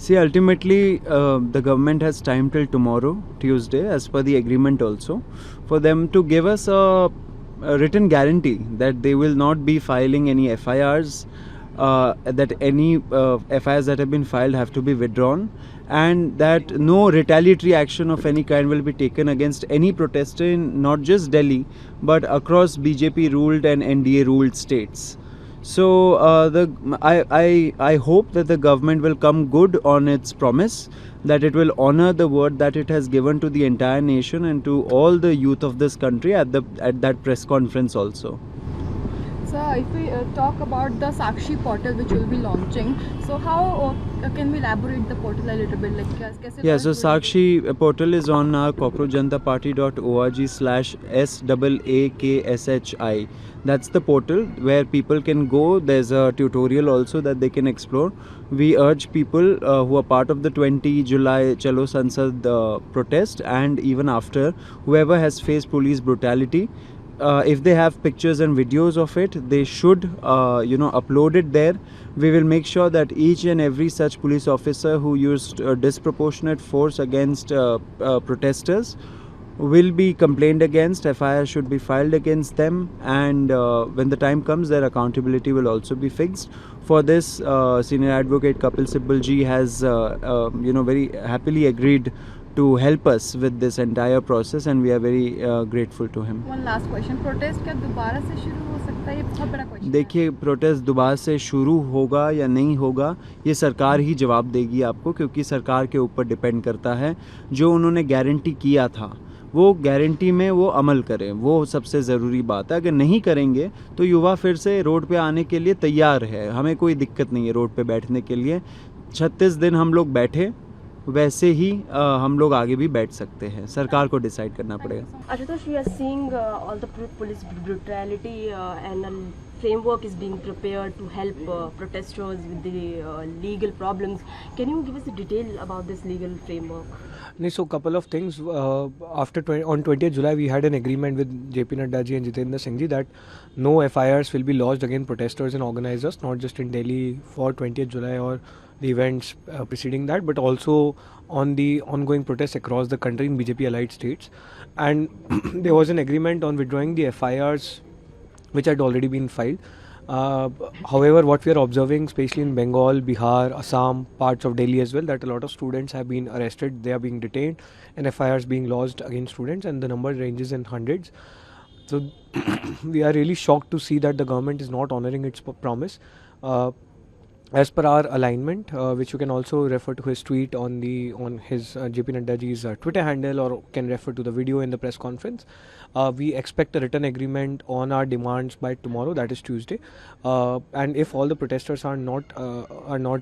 See, ultimately, the government has time till tomorrow, Tuesday, as per the agreement also, for them to give us a written guarantee that they will not be filing any FIRs, that any FIRs that have been filed have to be withdrawn, and that no retaliatory action of any kind will be taken against any protester in not just Delhi, but across BJP ruled and NDA ruled states. So I hope that the government will come good on its promise, that it will honor the word that it has given to the entire nation and to all the youth of this country at that press conference also. Sir, if we talk about the Sakshi portal which will be launching, so how can we elaborate the portal a little bit? Like, yeah, so Sakshi portal is on our cockroachjnataparty.org/SAAKSHI. That's the portal where people can go. There's a tutorial also that they can explore. We urge people who are part of the 20 July Chalo Sansad protest, and even after, whoever has faced police brutality, if they have pictures and videos of it, they should upload it there. We will make sure that each and every such police officer who used disproportionate force against protesters will be complained against. FIR should be filed against them, and when the time comes, their accountability will also be fixed. For this, senior advocate Kapil Sibal ji has very happily agreed to help us with this entire process, and we are very grateful to him. One last question, protest क्या दोबारा से शुरू हो सकता है? ये बहुत बड़ा क्वेश्चन। देखिए, प्रोटेस्ट दोबारा से शुरू होगा या नहीं होगा, ये सरकार ही जवाब देगी आपको, क्योंकि सरकार के ऊपर डिपेंड करता है। जो उन्होंने गारंटी किया था, वो गारंटी में वो अमल करें, वो सबसे ज़रूरी बात है। अगर नहीं करेंगे तो युवा फिर से रोड पे आने के लिए तैयार है, हमें कोई दिक्कत नहीं है रोड पे बैठने के लिए। 36 दिन हम लोग बैठे, वैसे ही हम लोग आगे भी बैठ सकते हैं, सरकार को डिसाइड करना पड़ेगा। Ashutosh, we are seeing all the police brutality and a framework is being prepared to help protesters with the legal problems. Can you give us a detail about this legal framework? So couple of things. On 20th July, we had an agreement with JP Nadda ji and Jitendra Singh ji that no FIRs will be lodged against protesters and organizers, not just in Delhi for 20th July or the events preceding that, but also on the ongoing protests across the country in BJP allied states. And there was an agreement on withdrawing the FIRs which had already been filed. However, what we are observing, especially in Bengal, Bihar, Assam, parts of Delhi as well, that a lot of students have been arrested, they are being detained, and FIRs being lodged against students, and the number ranges in hundreds. So we are really shocked to see that the government is not honoring its promise. As per our alignment, which you can also refer to his tweet on his JP Nadda ji's Twitter handle, or can refer to the video in the press conference. We expect a written agreement on our demands by tomorrow, that is Tuesday. And if all the protesters are not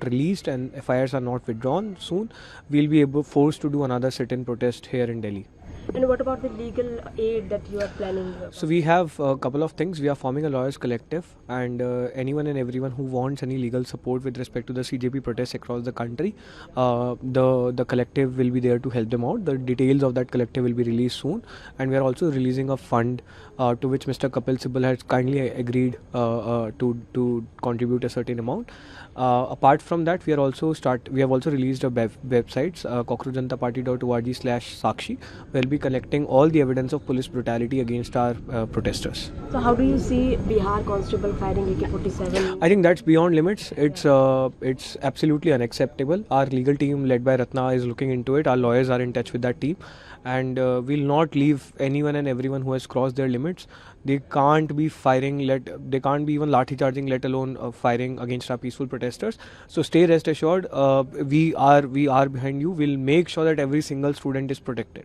released and FIRs are not withdrawn soon, we'll be forced to do another sit-in protest here in Delhi. And what about the legal aid that you are planning? So we have a couple of things. We are forming a lawyers collective, and anyone and everyone who wants any legal support with respect to the CJP protests across the country, the collective will be there to help them out. The details of that collective will be released soon, and we are also releasing a fund to which Mr. Kapil Sibal has kindly agreed to contribute a certain amount. Apart from that, we have also released a websites, cockroachjnataparty.org/Sakshi. We'll be collecting all the evidence of police brutality against our protesters. So how do you see Bihar constable firing AK-47? I think that's beyond limits. It's absolutely unacceptable. Our legal team led by Ratna is looking into it. Our lawyers are in touch with that team, and we'll not leave anyone and everyone who has crossed their limits. They can't be firing, they can't be even lathi charging, let alone firing against our peaceful protesters. So stay rest assured, we are behind you. We'll make sure that every single student is protected.